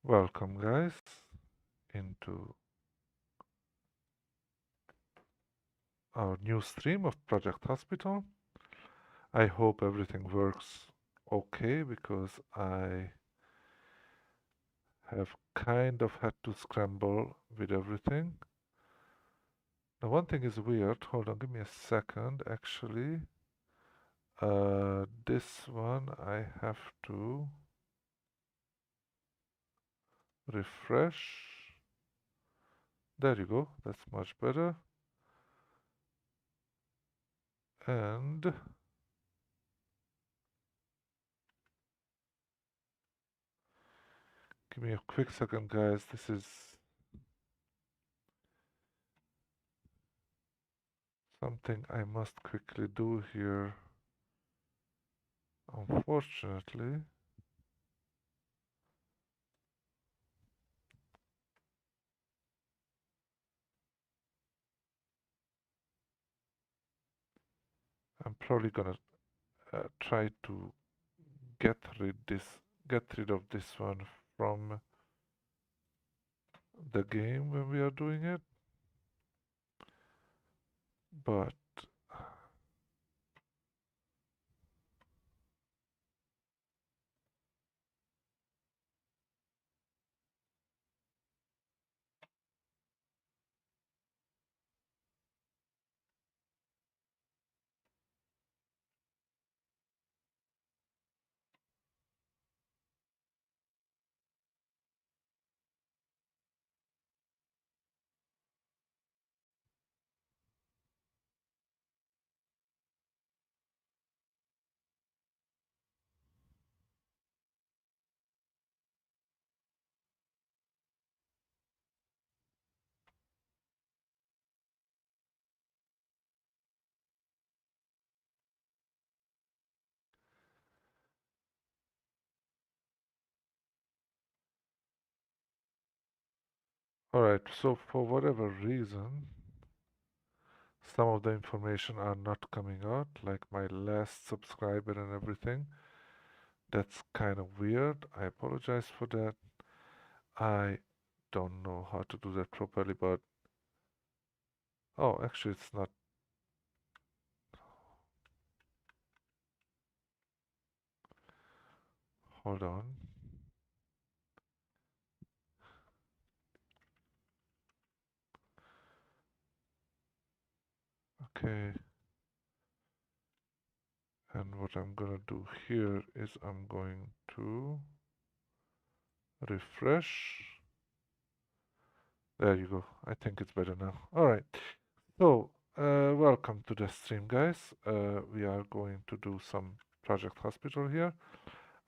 Welcome, guys, into our new stream of Project Hospital. I hope everything works okay because I have kind of had to scramble with everything. Now, one thing is weird. Hold on, give me a second. Actually, this one I have to refresh. There you go. That's much better. And give me a quick second, guys. This is something I must quickly do here. Unfortunately, I'm probably gonna try to get rid this get rid of this one from the game when we are doing it. But alright, so for whatever reason, some of the information are not coming out, like my last subscriber and everything. That's kind of weird. I apologize for that. I don't know how to do that properly, but oh, actually, it's not. Hold on. Okay, and what I'm gonna do here is I'm going to refresh. There you go. I think it's better now. All right. So, welcome to the stream, guys. We are going to do some Project Hospital here.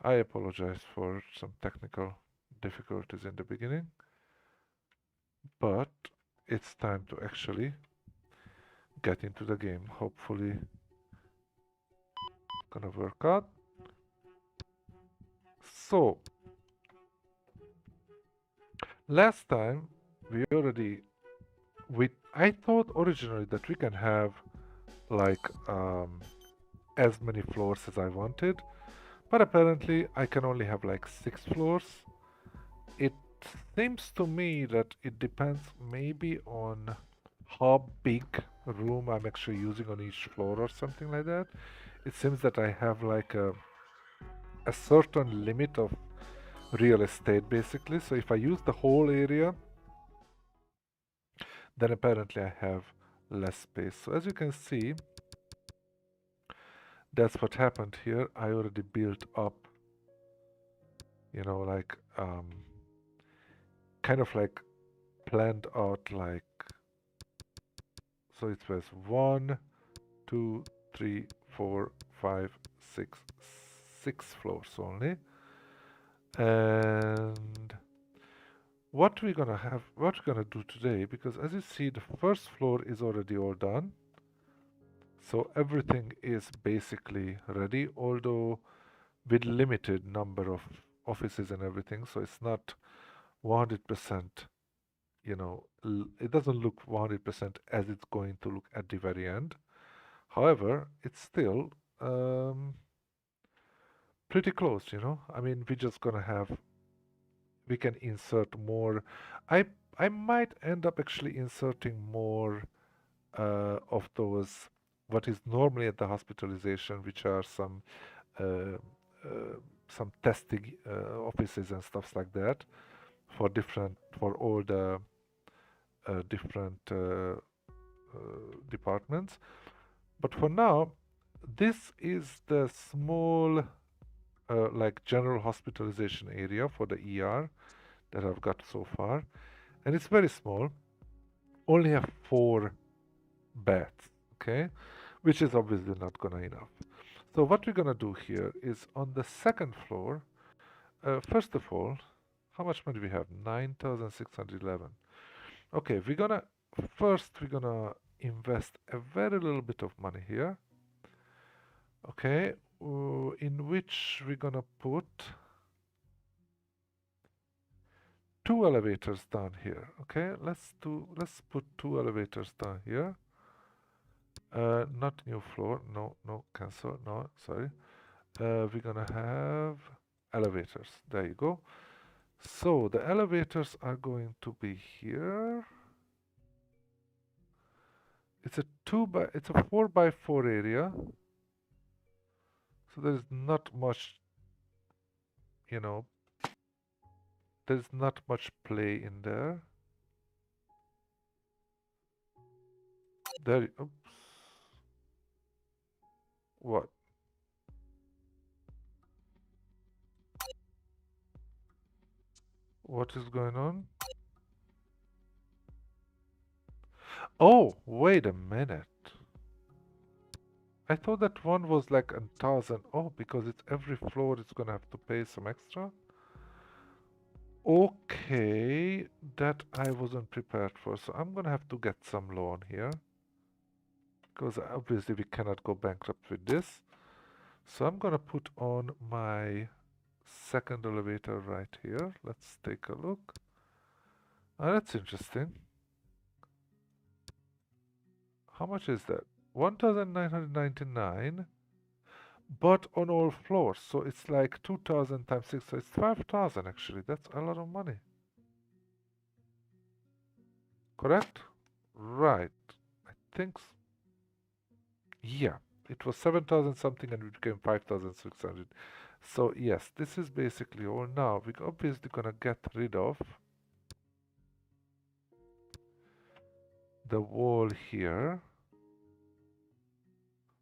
I apologize for some technical difficulties in the beginning, but it's time to actually get into the game. Hopefully, it's gonna work out. So, last time we already I thought originally that we can have like as many floors as I wanted, but apparently I can only have like 6 floors. It seems to me that it depends maybe on how big room I'm actually using on each floor or something like that. It seems that I have like a certain limit of real estate basically. So if I use the whole area, then apparently I have less space. So as you can see, that's what happened here. I already built up, like kind of like planned out like so it was 1, 2, 3, 4, 5, 6 floors only. And what we're gonna do today, because as you see, the first floor is already all done. So everything is basically ready, although with limited number of offices and everything. So it's not 100%, it doesn't look 100% as it's going to look at the very end. However, it's still pretty close. I mean, we're just gonna have we can insert more. I I might end up actually inserting more of those what is normally at the hospitalization, which are uh, uh, some testing offices and stuff like that for all the different departments. But for now, this is the small like general hospitalization area for the ER that I've got so far, and it's very small. Only have 4 beds, okay, which is obviously not gonna enough. So what we're gonna do here is on the second floor. First of all, how much money we have? 9,611. Okay, we're gonna invest a very little bit of money here. Okay, in which we're gonna put 2 elevators down here. Okay, let's put 2 elevators down here. Not new floor. No, no, cancel. No, sorry. We're gonna have elevators. There you go. So the elevators are going to be here. It's a 4 by 4 area. So there's not much, you know, there's not much play in there. Oops. What? What is going on? Oh, wait a minute. I thought that one was like 1,000. Oh, because it's every floor, it's gonna have to pay some extra. Okay, that I wasn't prepared for. So I'm gonna have to get some loan here because obviously we cannot go bankrupt with this. So I'm gonna put on my second elevator right here. Let's take a look. Ah, that's interesting. How much is that? 1,999, but on all floors. So it's like 2,000 times 6, so it's 5,000 actually. That's a lot of money. Correct? Right. I think yeah. It was 7,000 something and it became 5,600. So yes, this is basically all. Now we're obviously gonna get rid of the wall here.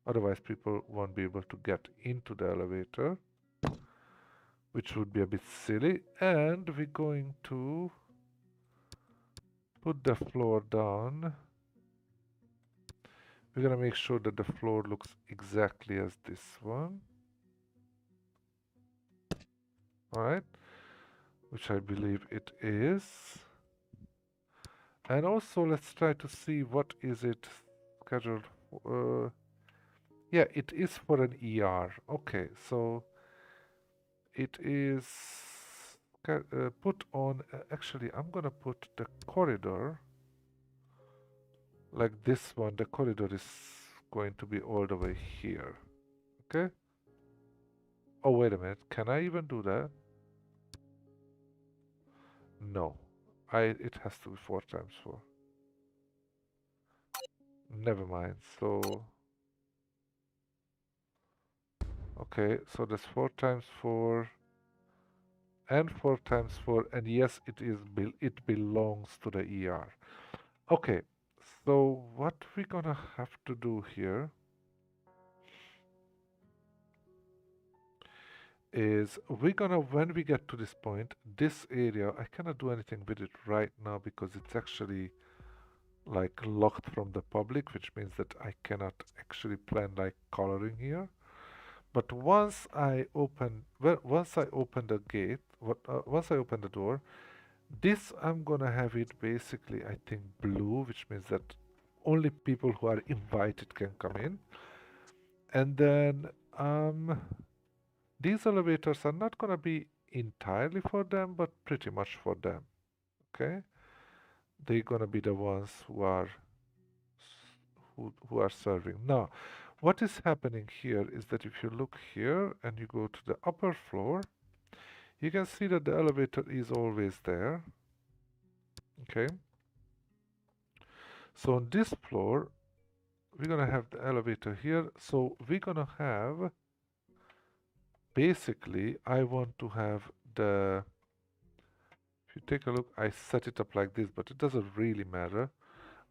Otherwise people won't be able to get into the elevator, which would be a bit silly. And we're going to put the floor down. We're gonna make sure that the floor looks exactly as this one. Alright, which I believe it is. And also let's try to see what is it scheduled for. Yeah, it is for an ER. Okay, so it is put on. Actually, I'm gonna put the corridor like this one. The corridor is going to be all the way here. Okay. Oh, wait a minute. Can I even do that? No. It has to be 4 times 4. Never mind. So, okay. So that's 4 times 4 and 4 times 4, and yes, it belongs to the ER. Okay. So what we're gonna have to do here is when we get to this point, this area, I cannot do anything with it right now because it's actually like locked from the public, which means that I cannot actually plan like coloring here. But once I open the gate, once I open the door, this I'm gonna have it basically, I think, blue, which means that only people who are invited can come in. And then these elevators are not gonna be entirely for them, but pretty much for them. Okay, they're gonna be the ones who are serving. Now, what is happening here is that if you look here and you go to the upper floor, You can see that the elevator is always there. Okay. So on this floor, we're gonna have the elevator here. So we're gonna have, basically, I want to have the, if you take a look, I set it up like this, but it doesn't really matter.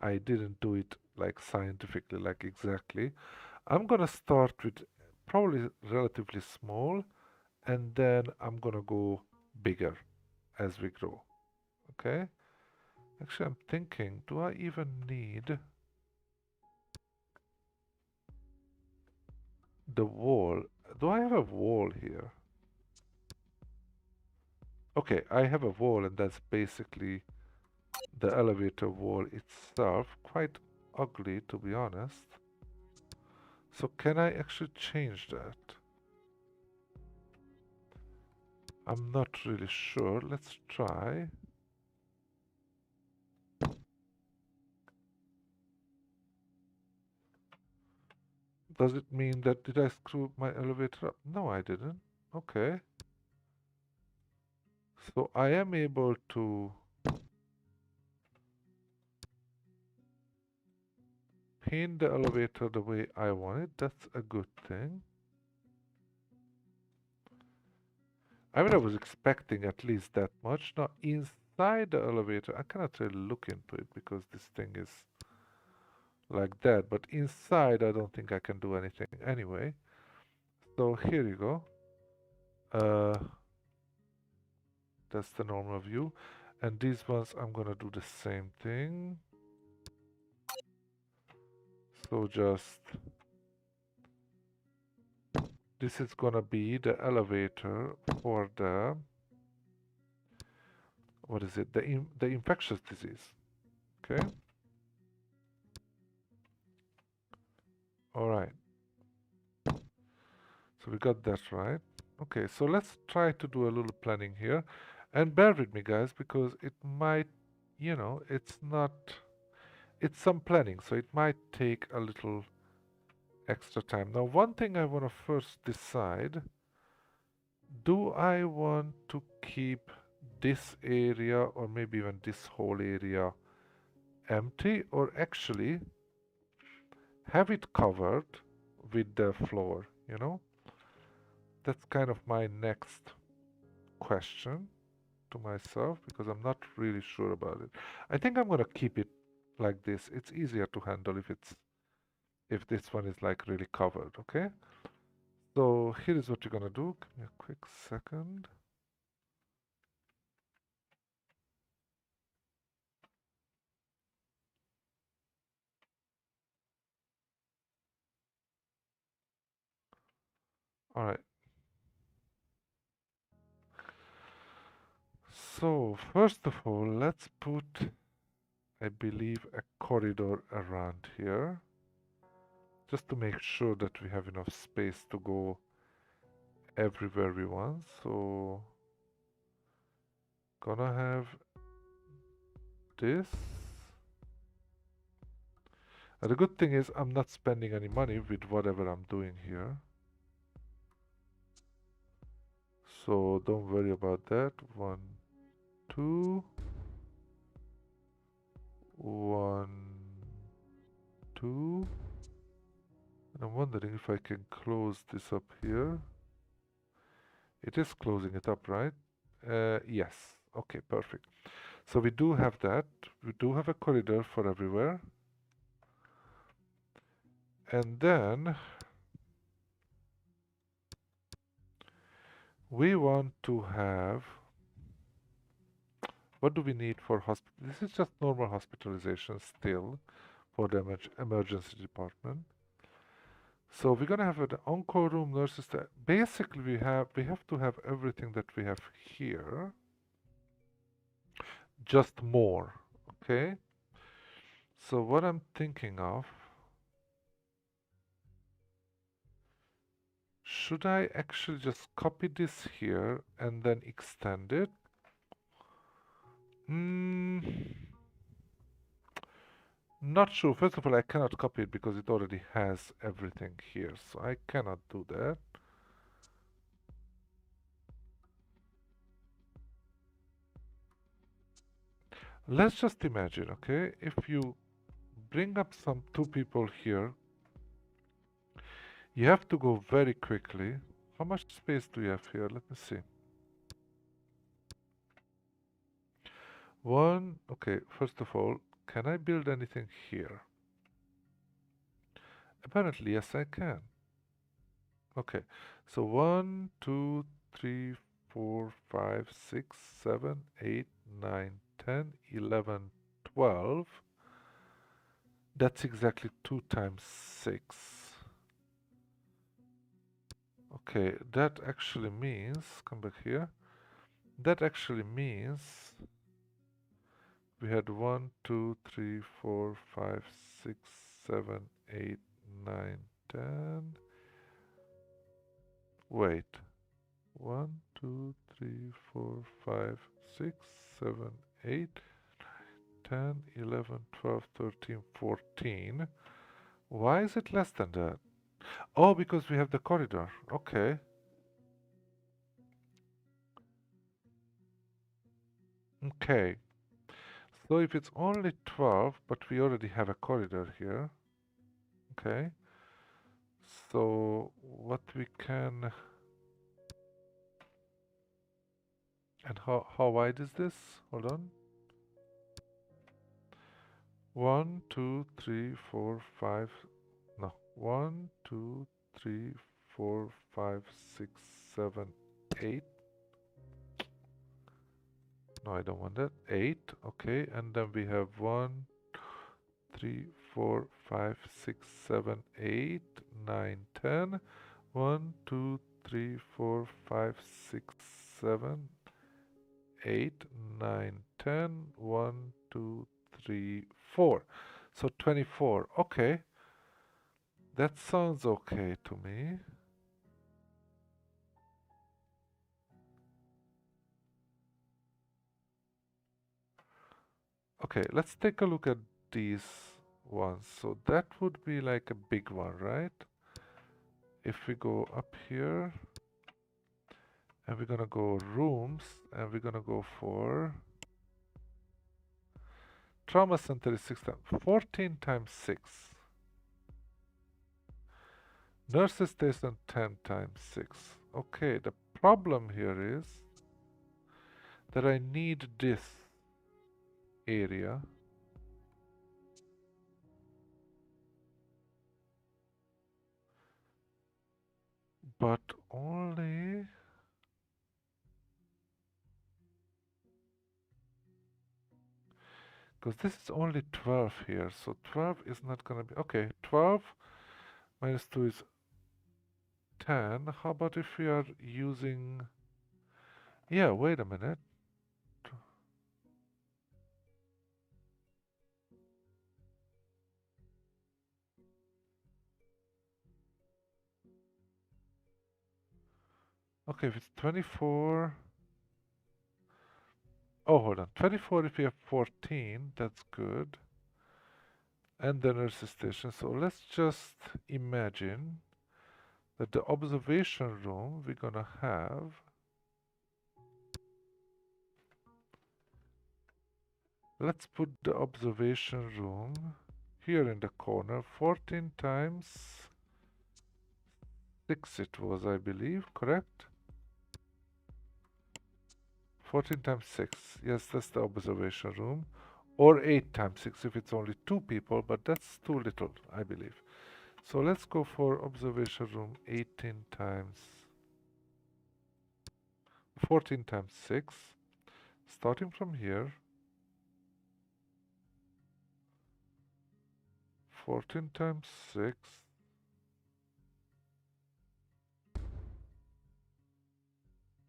I didn't do it like scientifically, like exactly. I'm gonna start with probably relatively small, and then I'm gonna go bigger as we grow. Okay? Actually, I'm thinking, do I even need the wall? Do I have a wall here? Okay, I have a wall, and that's basically the elevator wall itself. Quite ugly, to be honest. So can I actually change that? I'm not really sure. Let's try. Does it mean that, did I screw my elevator up? No, I didn't. Okay. So I am able to paint the elevator the way I want it. That's a good thing. I mean, I was expecting at least that much. Now, inside the elevator, I cannot really look into it because this thing is like that. But inside, I don't think I can do anything anyway. So here you go. Uh, that's the normal view. And these ones, I'm gonna do the same thing. So just, this is gonna be the elevator for the, what is it? The infectious disease. Okay. All right. So we got that right. Okay, so let's try to do a little planning here. And bear with me, guys, because it might, it's not, it's some planning, so it might take a little extra time. Now, one thing I want to first decide, do I want to keep this area or maybe even this whole area empty, or actually have it covered with the floor, That's kind of my next question to myself because I'm not really sure about it. I think I'm gonna keep it like this. It's easier to handle if this one is like really covered, okay? So here is what you're gonna do. Give me a quick second. All right. So first of all, let's put, I believe, a corridor around here, just to make sure that we have enough space to go everywhere we want. So gonna have this. And the good thing is I'm not spending any money with whatever I'm doing here. So don't worry about that. 1, 2, 1, 2. And I'm wondering if I can close this up here. It is closing it up, right? Yes. Okay, perfect. So we do have that. We do have a corridor for everywhere. And then we want to have, what do we need for hospital? This is just normal hospitalization still for the emergency department. So we're gonna have an on-call room, nurses. Basically, we have to have everything that we have here, just more. Okay. So what I'm thinking of, should I actually just copy this here and then extend it? Hmm. Not sure. First of all, I cannot copy it because it already has everything here, so I cannot do that. Let's just imagine, okay, if you bring up some two people here, you have to go very quickly. How much space do you have here? Let me see. One, okay, first of all, can I build anything here? Apparently, yes, I can. Okay, so 1, 2, 3, 4, 5, 6, 7, 8, 9, 10, 11, 12. That's exactly 2 times 6. Okay, that actually means, come back here, that actually means we had 1, 2, 3, 4, 5, 6, 7, 8, 9, 10. Wait. 1, 2, 3, 4, 5, 6, 7, 8, 10, 11, 12, 13, 14. Why is it less than that? Oh, because we have the corridor. Okay. Okay. So if it's only 12, but we already have a corridor here. Okay. So what we can... And how wide is this? Hold on. 1, 2, 3, 4, 5. No. 1, 2, 3, 4, 5, 6, 7, 8. No, I don't want that. 8. Okay. And then we have 1, 3, 4, 5, 6, 7, 8, 9, 10. 1, 2, 3, 4, 5, 6, 7, 8, 9, 10. 1, 2, 3, 4. So 24. Okay. That sounds okay to me. Okay, let's take a look at these ones. So that would be like a big one, right? If we go up here and we're gonna go rooms and we're gonna go for trauma center is 6 times 14 times 6. Nurses station 10 times 6. Okay, the problem here is that I need this area, but only because this is only 12 here, so 12 is not gonna be okay. 12 minus 2 is 10. How about if we are using... Yeah, wait a minute. Okay, if it's 24... Oh, hold on. 24 if we have 14, that's good. And the nurse station. So let's just imagine that the observation room we're gonna have... Let's put the observation room here in the corner. 14 times 6 it was, I believe, correct? 14 times 6. Yes, that's the observation room. Or 8 times 6 if it's only 2 people, but that's too little, I believe. So let's go for observation room 18 times 14 times 6. Starting from here. 14 times 6.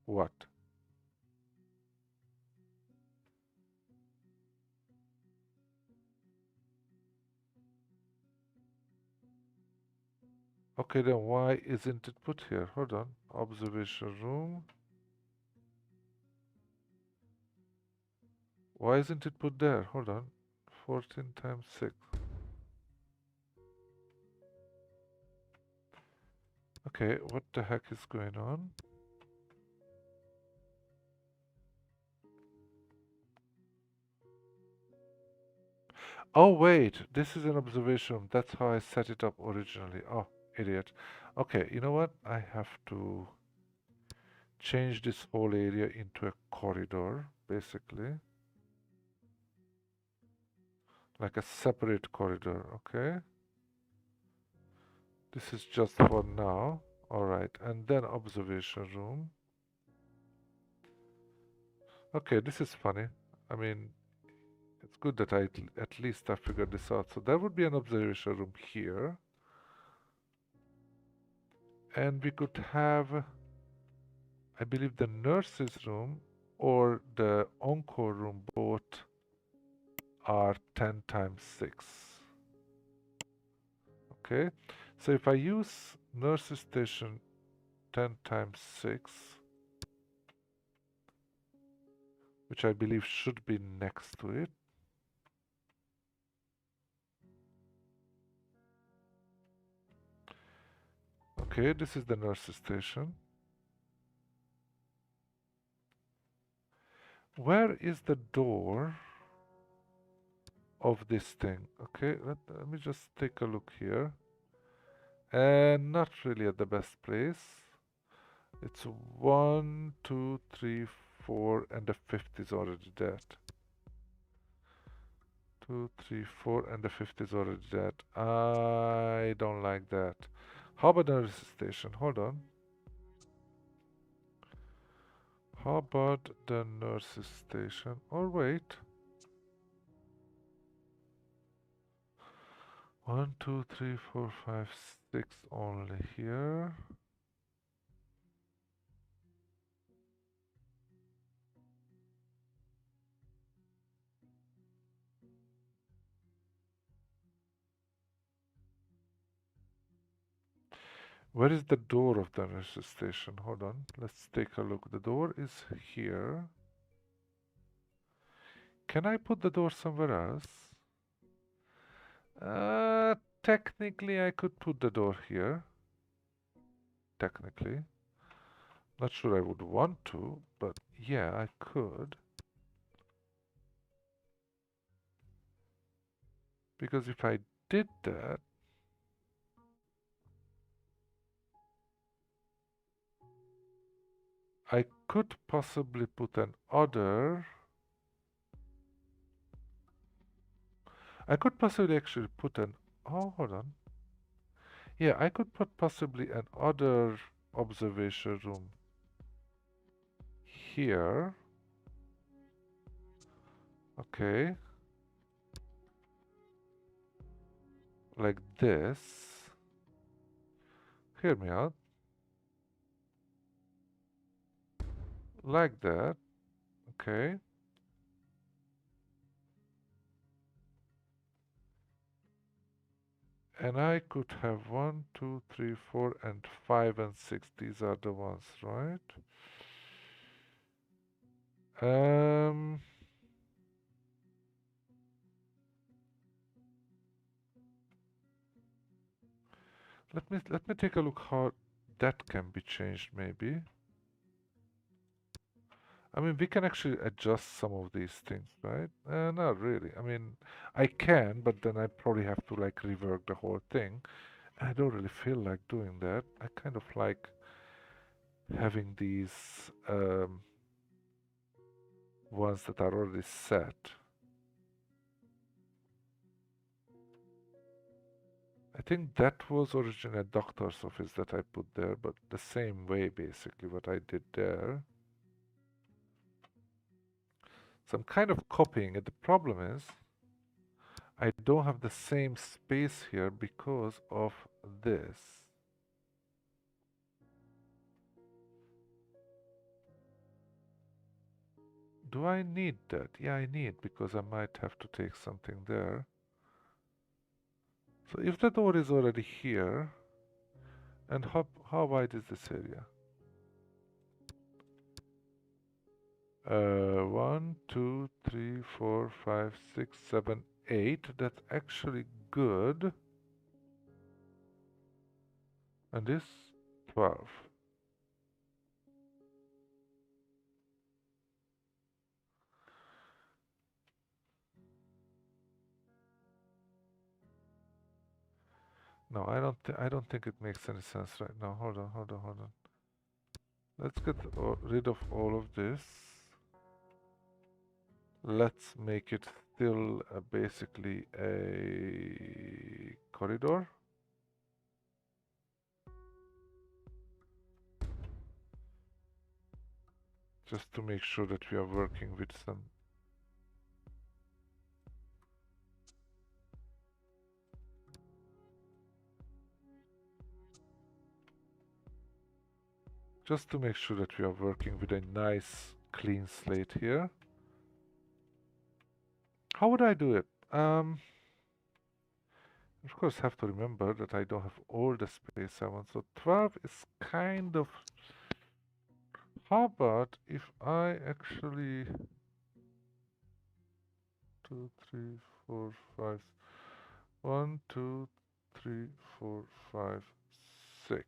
What? Okay, then why isn't it put here? Hold on. Observation room. Why isn't it put there? Hold on. 14 times 6. Okay, what the heck is going on? Oh wait, this is an observation room. That's how I set it up originally. Oh, idiot. Okay, you know what? I have to change this whole area into a corridor, basically. Like a separate corridor, okay? This is just for now. Alright, and then observation room. Okay, this is funny. I mean, it's good that at least I figured this out. So there would be an observation room here. And we could have, I believe, the nurses' room or the onco room both are 10 times 6. Okay, so if I use nurses station 10 times 6, which I believe should be next to it. Okay, this is the nurses station. Where is the door of this thing? Okay, let me just take a look here. And not really at the best place. It's 1, 2, 3, 4, and the fifth is already dead. 2, 3, 4, and the fifth is already dead. I don't like that. How about the nurse station? Hold on. How about the nurses station? Or wait. 1, 2, 3, 4, 5, 6 only here. Where is the door of the nurses station? Hold on. Let's take a look. The door is here. Can I put the door somewhere else? Technically I could put the door here. Technically. Not sure I would want to, but yeah, I could. Because if I did that, I could possibly put an other. I could possibly actually put an. Oh, hold on. Yeah, I could put possibly an other observation room here. Okay. Like this. Hear me out. Like that. Okay. And I could have 1, 2, 3, 4, and 5 and 6. These are the ones, right? Um, let me take a look how that can be changed, maybe. I mean, we can actually adjust some of these things, right? Not really. I mean, I can, but then I probably have to like rework the whole thing. I don't really feel like doing that. I kind of like having these ones that are already set. I think that was originally a doctor's office that I put there, but the same way basically what I did there. So I'm kind of copying it. The problem is I don't have the same space here because of this. Do I need that? Yeah, I need because I might have to take something there. So if the door is already here, and how wide is this area? 1, 2, 3, 4, 5, 6, 7, 8. That's actually good. And this 12. No, I don't think it makes any sense right now. Hold on, hold on, hold on. Let's get rid of all of this. Let's make it still basically a corridor. Just to make sure that we are working with some. Just to make sure that we are working with a nice clean slate here. How would I do it? Of course, have to remember that I don't have all the space I want. So 12 is kind of. How about if I actually 2, 3, 4, 5. 1, 2, 3, 4, 5, 6.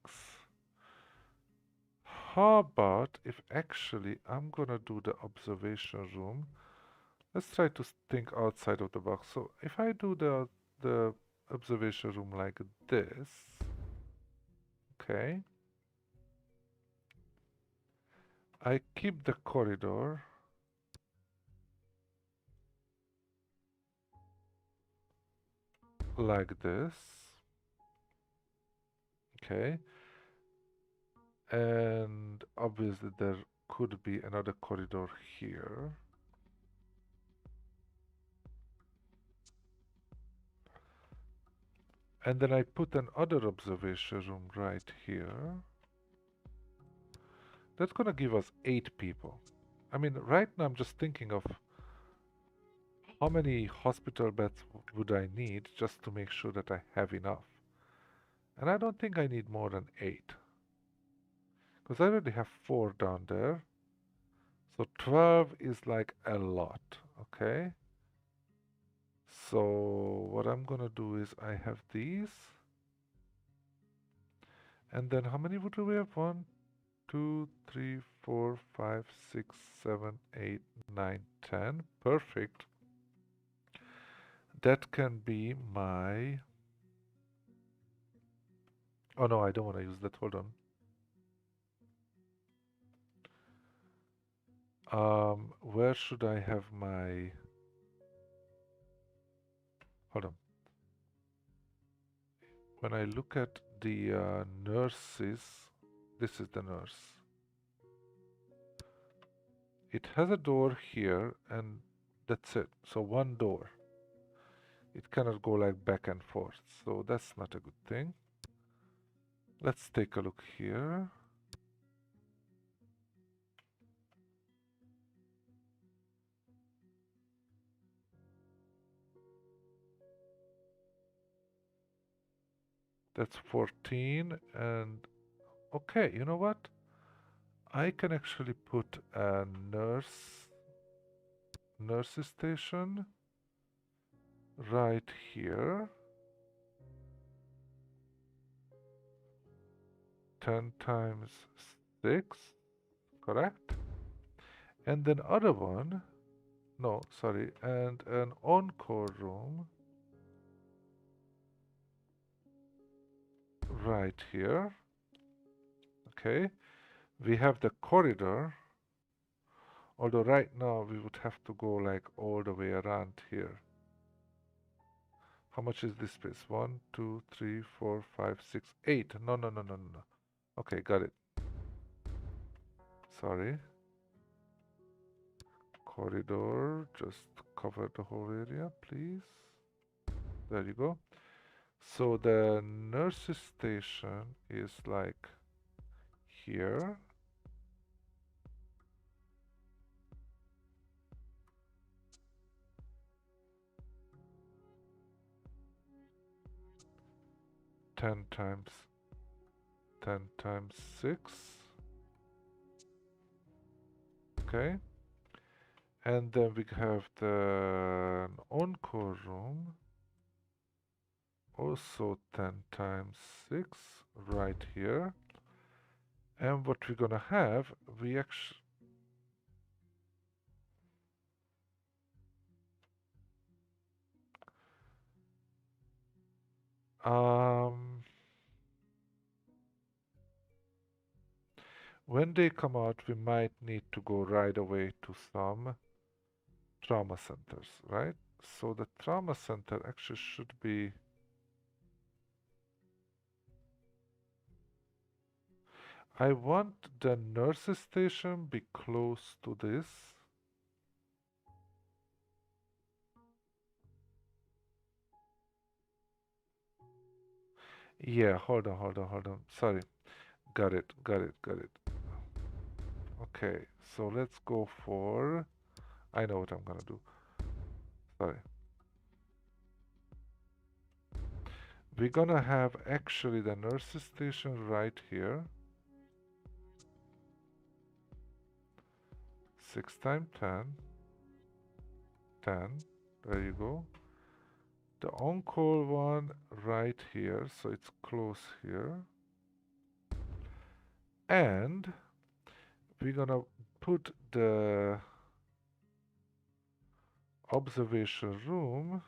How about if actually I'm gonna do the observation room? Let's try to think outside of the box. So if I do the observation room like this, okay, I keep the corridor like this, okay, and obviously there could be another corridor here. And then I put another observation room right here. That's gonna give us 8 people. I mean, right now I'm just thinking of how many hospital beds would I need just to make sure that I have enough. And I don't think I need more than 8. Because I already have 4 down there. So 12 is like a lot, okay? So what I'm gonna do is I have these. And then how many would we have? 1, 2, 3, 4, 5, 6, 7, 8, 9, 10. Perfect. That can be my... Oh no, I don't want to use that. Hold on. Where should I have my... Hold on. When I look at the nurses, this is the nurse. It has a door here and that's it. So one door. It cannot go like back and forth. So that's not a good thing. Let's take a look here. That's 14 and okay, you know what? I can actually put a nurse station right here. 10 times 6, correct? And then other one, no, sorry, and an encore room right here. Okay, we have the corridor, although right now we would have to go like all the way around here. How much is this space? 1, 2, 3, 4, 5, 6, 8. No, no, no, no, no, no. Okay, got it. Sorry. Corridor, just cover the whole area, please. There you go. So the nurses station is like here. Ten times 6. Okay. And then we have the encore room. Also 10 times 6 right here. And what we're gonna have, we actually... When they come out, we might need to go right away to some trauma centers, right? So the trauma center actually should be, I want the nurses station be close to this. Yeah, hold on. Sorry. Got it. Okay, so let's go for, I know what I'm gonna do. Sorry. We're gonna have actually the nurses station right here. 6 times 10. 10. There you go. The on-call one right here, so it's close here. And we're gonna put the observation room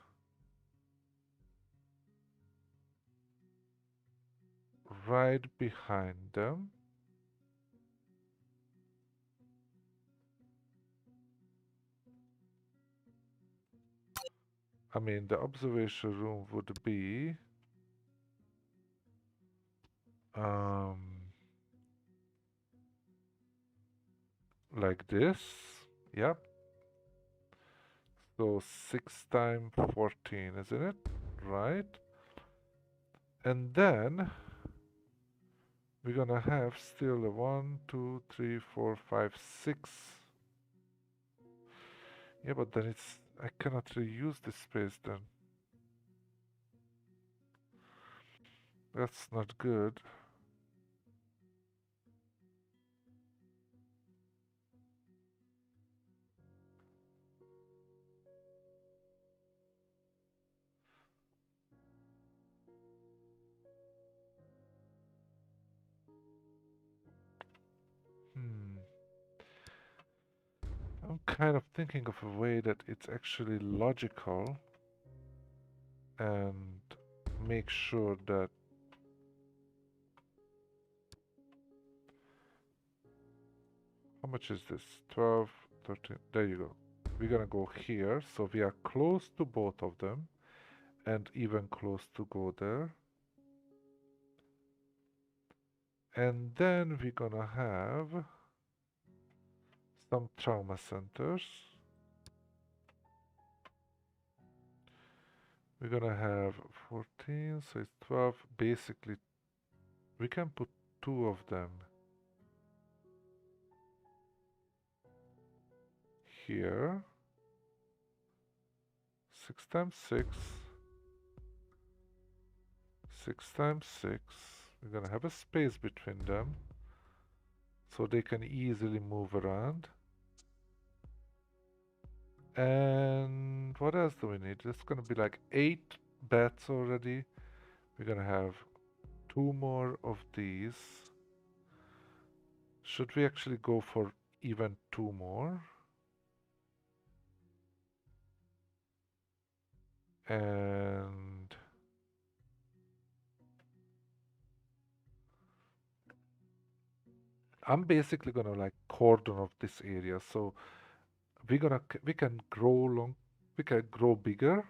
right behind them. I mean, the observation room would be um, like this. Yep. So 6 times 14, isn't it? Right. And then we're gonna have still a 1, 2, 3, 4, 5, 6. Yeah, but then I cannot reuse this space then. That's not good. Hmm. I'm kind of thinking of a way that it's actually logical and make sure that, how much is this? 12, 13. There you go. We're gonna go here, so we are close to both of them and even close to go there. And then we're gonna have some trauma centers. We're gonna have 14, so it's 12. Basically, we can put two of them here. 6 times 6. 6 times 6. We're gonna have a space between them so they can easily move around. And what else do we need? It's gonna be like 8 beds already. We're gonna have 2 more of these. Should we actually go for even 2 more? And I'm basically gonna like cordon off this area. So we can grow long, we can grow bigger,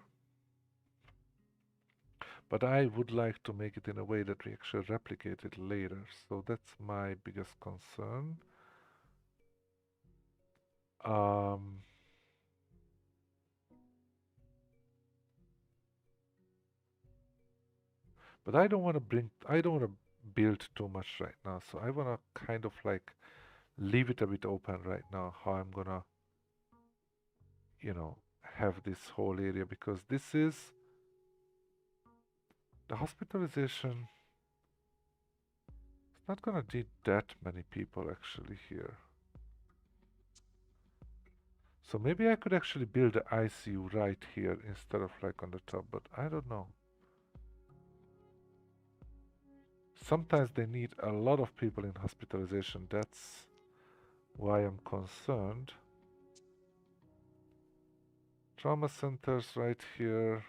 but I would like to make it in a way that we actually replicate it later. So that's my biggest concern. Um, but I don't want to build too much right now. So I want to kind of like leave it a bit open right now, how I'm gonna, you know, have this whole area, because this is the hospitalization. It's not gonna need that many people actually here. So maybe I could actually build the ICU right here instead of like on the top, but I don't know. Sometimes they need a lot of people in hospitalization. That's why I'm concerned. Trauma centers right here.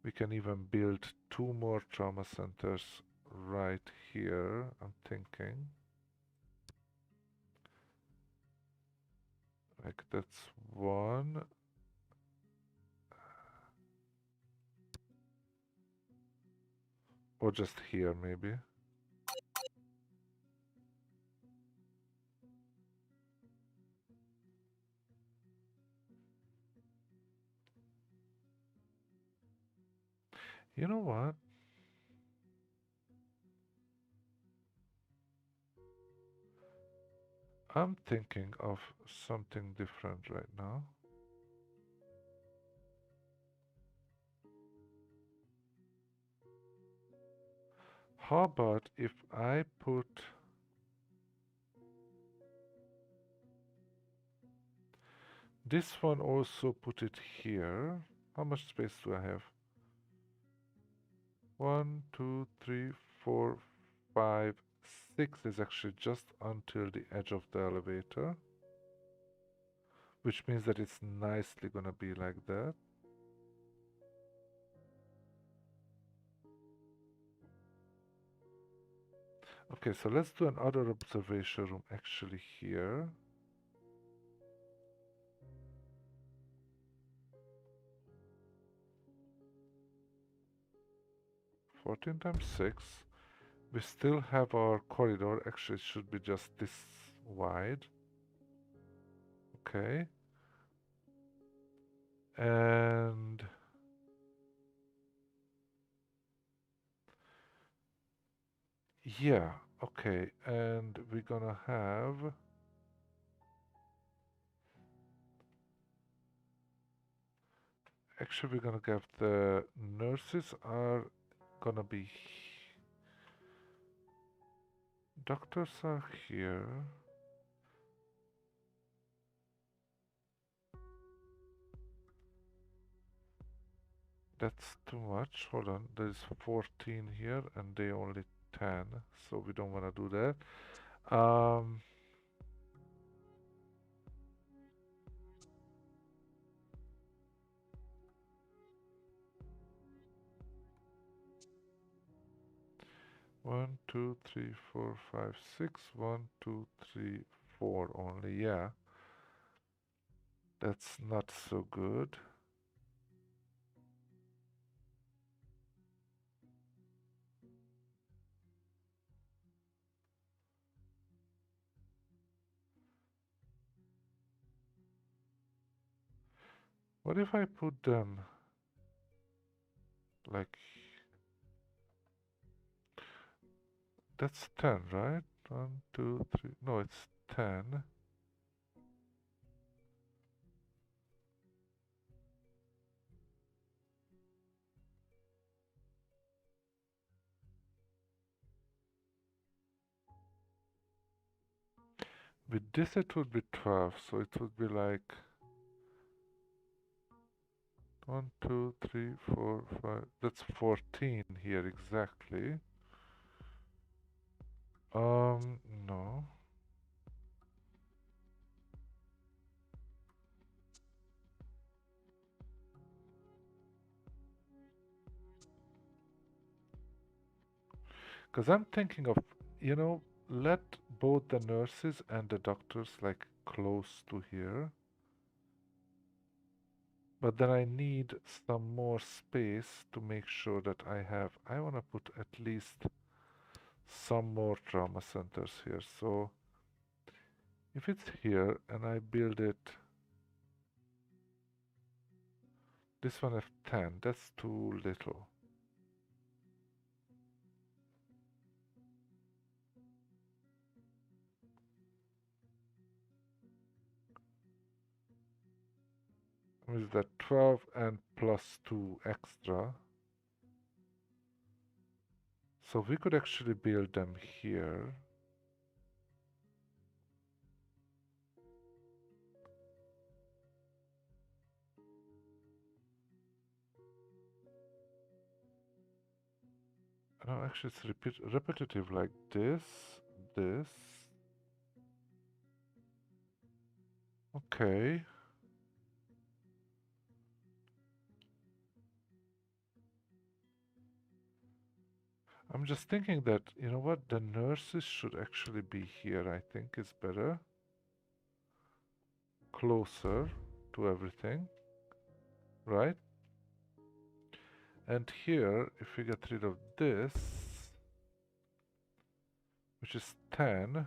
We can even build 2 more trauma centers right here, I'm thinking. Like that's one, or just here maybe. You know what? I'm thinking of something different right now. How about if I put this one also put it here? How much space do I have? One, two, three, four, five, six is actually just until the edge of the elevator, which means that it's nicely gonna be like that. Okay, so let's do another observation room actually here. 14 times 6. We still have our corridor. Actually, it should be just this wide. Okay. And yeah, okay. And we're gonna have, actually, we're gonna have the nurses are gonna be, doctors are here. That's too much. Hold on. There's 14 here and they only 10. So we don't want to do that. 1, 2, 3, 4, 5, 6. 1, 2, 3, 4 only. Yeah. That's not so good. What if I put them like, that's 10, right? 1, 2, 3. No, it's 10. With this it would be 12, so it would be like 1, 2, 3, 4, 5. That's 14 here exactly. No. Because I'm thinking of, let both the nurses and the doctors like close to here. But then I need some more space to make sure that I want to put at least some more trauma centers here. So if it's here and I build it, this one have 10, that's too little. Is that 12 and plus 2 extra? So we could actually build them here. No, actually it's repetitive like this, this. Okay. I'm just thinking that, you know what, the nurses should actually be here, I think is better. closer to everything, right? And here, if we get rid of this, which is 10,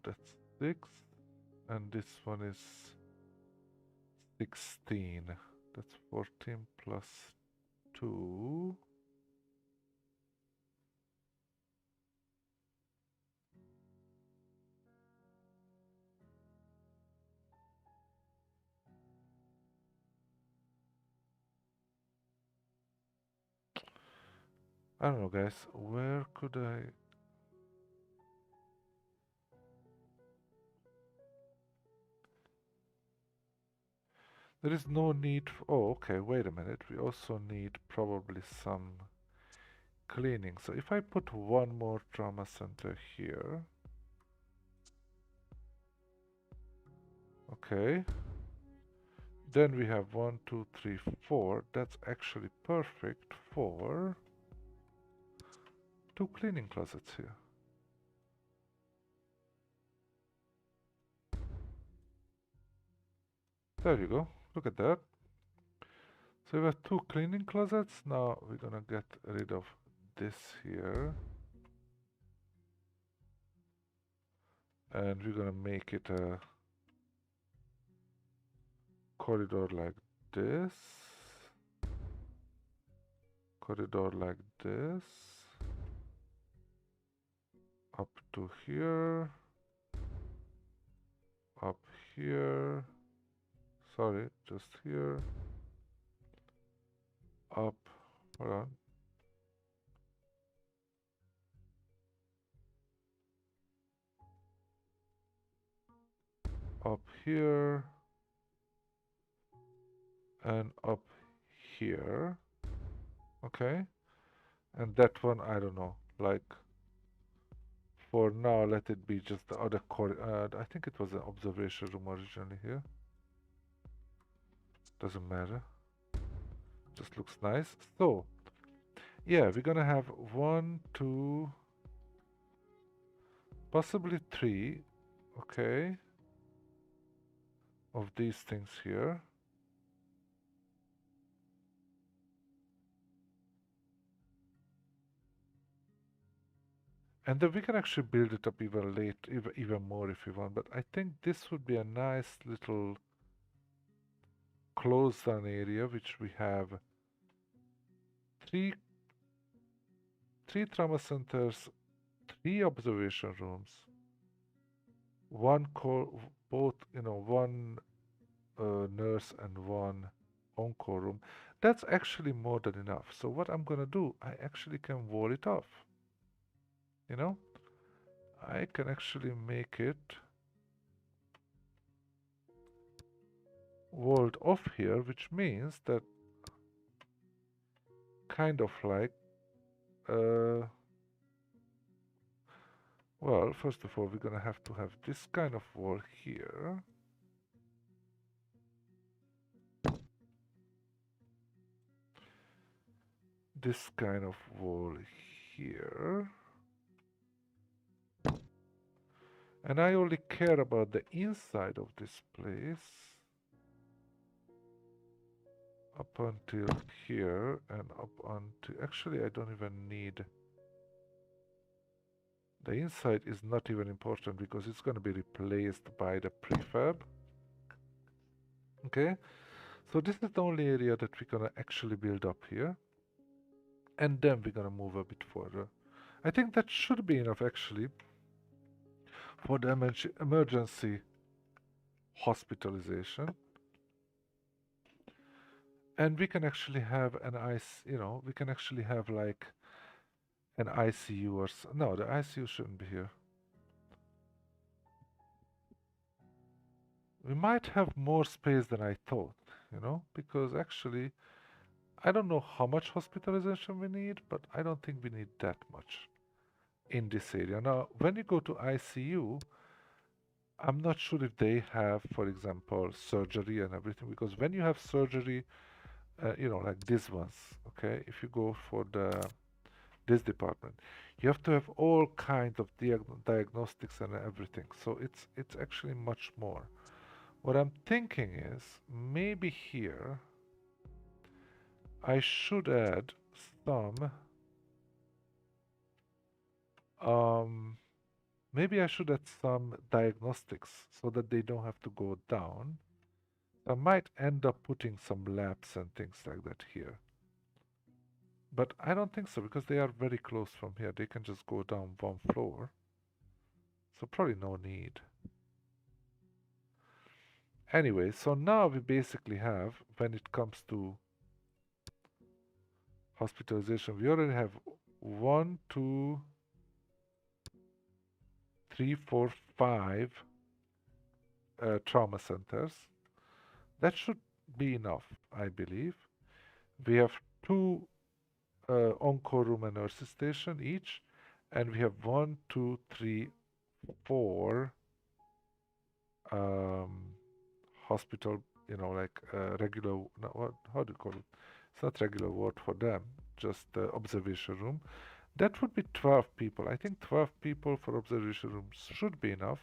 that's 6, and this one is 16. That's 14 plus 2. I don't know, guys. Where could I... There is no need... Oh, okay, wait a minute. We also need probably some cleaning. So if I put one more trauma center here... Okay. Then we have 1, 2, 3, 4. That's actually perfect for 2 cleaning closets here. There you go. Look at that. So we have 2 cleaning closets. Now we're gonna get rid of this here. And we're gonna make it a corridor like this. Corridor like this. Up to here. Up here. Sorry, just here. Up. Hold on. Up here. And up here. Okay. And that one, I don't know. Like, for now, let it be just the other corridor. I think it was an observation room originally here. Doesn't matter. Just looks nice. So, yeah, we're gonna have 1, 2, possibly 3, okay, of these things here. And then we can actually build it up even more if we want. But I think this would be a nice little closed down area, which we have three trauma centers, 3 observation rooms, one both, one nurse and one on-call room. That's actually more than enough. So what I'm gonna do, I actually can wall it off. I can actually make it walled off here, which means that kind of like, well, first of all, we're gonna have to have this kind of wall here. This kind of wall here. And I only care about the inside of this place up until here and up until... Actually, I don't even need... The inside is not even important because it's going to be replaced by the prefab. Okay, so this is the only area that we're going to actually build up here. And then we're going to move a bit further. I think that should be enough actually for the emergency hospitalization. And we can actually have an we can actually have like an ICU or no, the ICU shouldn't be here. We might have more space than I thought, because actually I don't know how much hospitalization we need, but I don't think we need that much in this area. Now, when you go to ICU, I'm not sure if they have, for example, surgery and everything, because when you have surgery, like these ones. Okay, if you go for this department, you have to have all kinds of diagnostics and everything. So it's actually much more. What I'm thinking is maybe here I should add some. Um, Maybe I should add some diagnostics so that they don't have to go down. I might end up putting some labs and things like that here. But I don't think so because they are very close from here. They can just go down one floor. So probably no need. Anyway, so now we basically have, when it comes to hospitalization, we already have one, two, three, four, five trauma centers. That should be enough, I believe. We have two on-call room and nurses station each, and we have one, two, three, four um, hospital, like regular. No, what? How do you call it? It's not regular ward for them, just observation room. That would be 12 people. I think 12 people for observation rooms should be enough,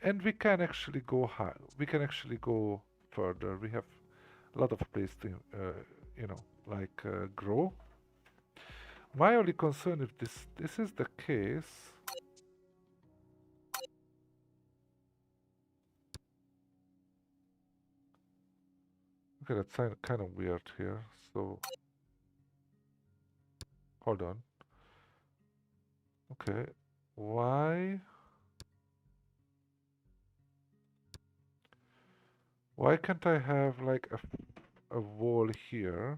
and we can actually go high. We can actually go further. We have a lot of place to, grow. My only concern, if this is the case, okay, that's kind of weird here. So hold on. Okay, why why can't I have like a wall here?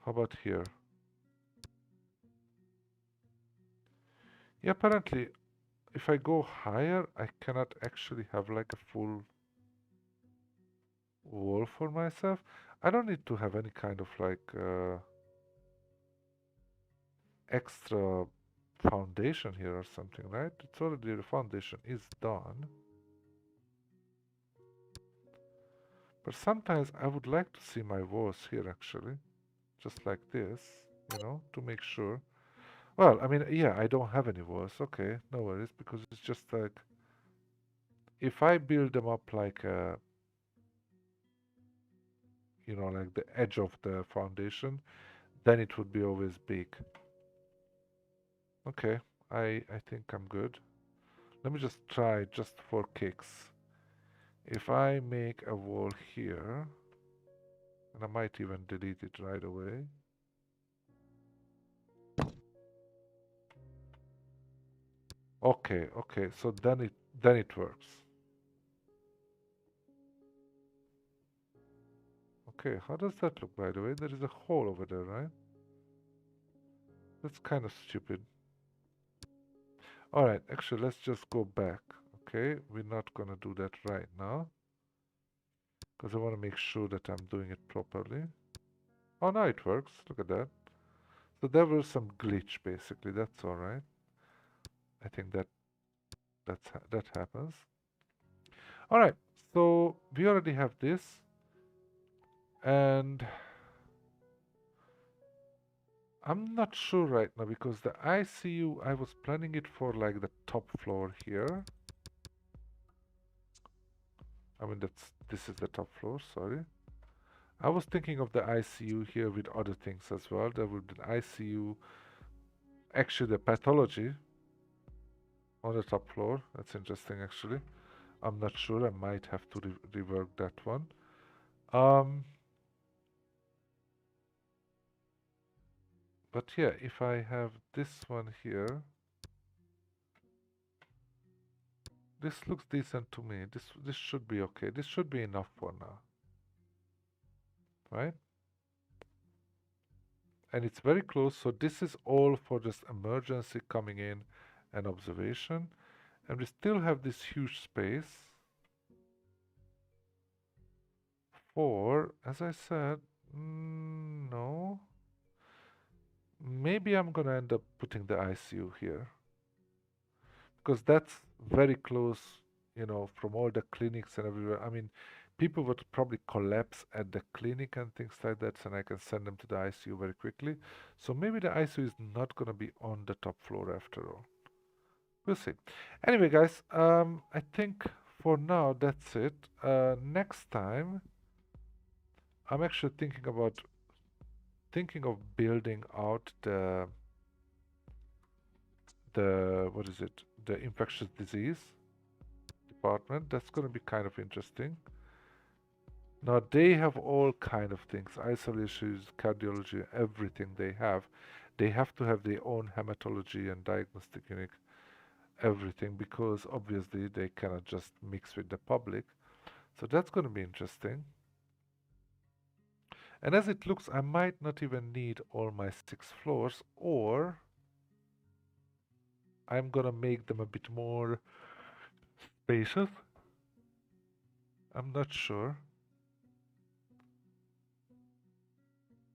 How about here? Yeah, apparently, if I go higher, I cannot actually have like a full wall for myself. I don't need to have any kind of like extra foundation here or something, right? It's already the foundation is done. But sometimes I would like to see my walls here actually, just like this, to make sure. Well, I mean, yeah, I don't have any walls. Okay, no worries, because it's just like if I build them up like like the edge of the foundation, then it would be always big. Okay, I think I'm good. Let me just try just for kicks. If I make a wall here, and I might even delete it right away. Okay, okay, so then it works. Okay, how does that look, by the way? There is a hole over there, right? That's kind of stupid. Alright, actually, let's just go back. Okay, we're not gonna do that right now because I want to make sure that I'm doing it properly. Oh, now it works. Look at that. So there was some glitch, basically. That's alright. I think that happens. Alright, so we already have this, and I'm not sure right now because the ICU, I was planning it for like the top floor here. I mean, this is the top floor, sorry. I was thinking of the ICU here with other things as well. There would be an ICU, actually the pathology on the top floor. That's interesting actually. I'm not sure, I might have to rework that one. Um, but yeah, if I have this one here, this looks decent to me. This should be okay. This should be enough for now, right? And it's very close, so this is all for just emergency coming in and observation. And we still have this huge space for, as I said, no. Maybe I'm gonna end up putting the ICU here because that's very close, from all the clinics and everywhere. I mean, people would probably collapse at the clinic and things like that, and I can send them to the ICU very quickly. So maybe the ICU is not gonna be on the top floor after all. We'll see. Anyway, guys, I think for now that's it. Next time, I'm actually thinking of building out the what is it? The infectious disease department. That's going to be kind of interesting. Now they have all kind of things, isolation, cardiology, everything they have. They have to have their own hematology and diagnostic unit, everything, because obviously they cannot just mix with the public. So that's going to be interesting. And as it looks, I might not even need all my 6 floors, or I'm gonna make them a bit more spacious. I'm not sure.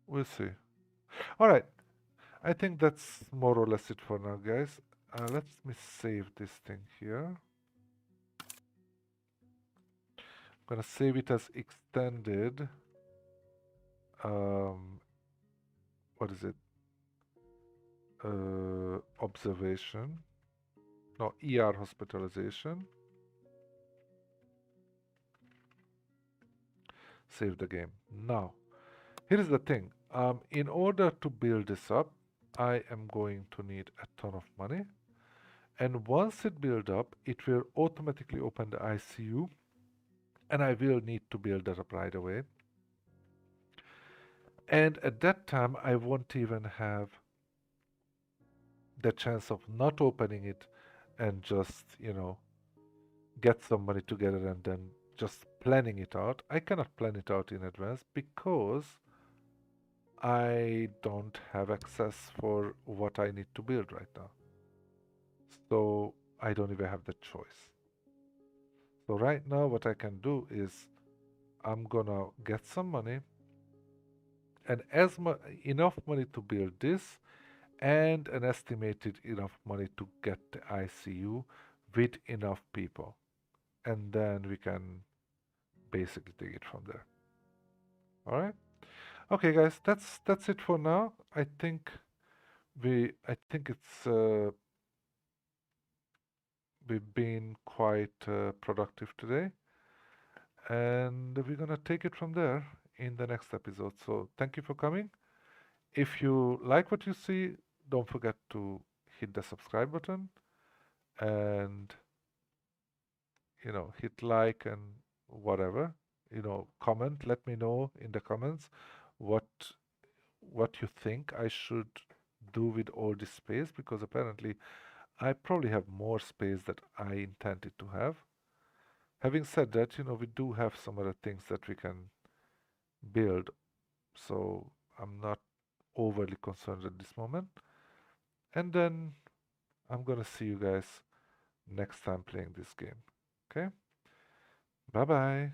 We'll see. All right. I think that's more or less it for now, guys. Let me save this thing here. I'm gonna save it as extended. Um, what is it? Observation. No, ER hospitalization. Save the game. Now, here is the thing. In order to build this up, I am going to need a ton of money. And once it builds up, it will automatically open the ICU, and I will need to build that up right away. And at that time, I won't even have the chance of not opening it and just, get some money together and then just planning it out. I cannot plan it out in advance because I don't have access for what I need to build right now. So I don't even have the choice. So right now, what I can do is I'm gonna get some money and enough money to build this and an estimated enough money to get the ICU with enough people. And then we can basically take it from there. All right? Okay, guys, that's it for now. I think we've been quite productive today, and we're gonna take it from there in the next episode. So thank you for coming. If you like what you see, don't forget to hit the subscribe button and hit like and whatever. Comment. Let me know in the comments what what you think I should do with all this space, because apparently I probably have more space that I intended to have. Having said that, we do have some other things that we can build, so I'm not overly concerned at this moment. And then I'm gonna see you guys next time playing this game. Okay? Bye bye.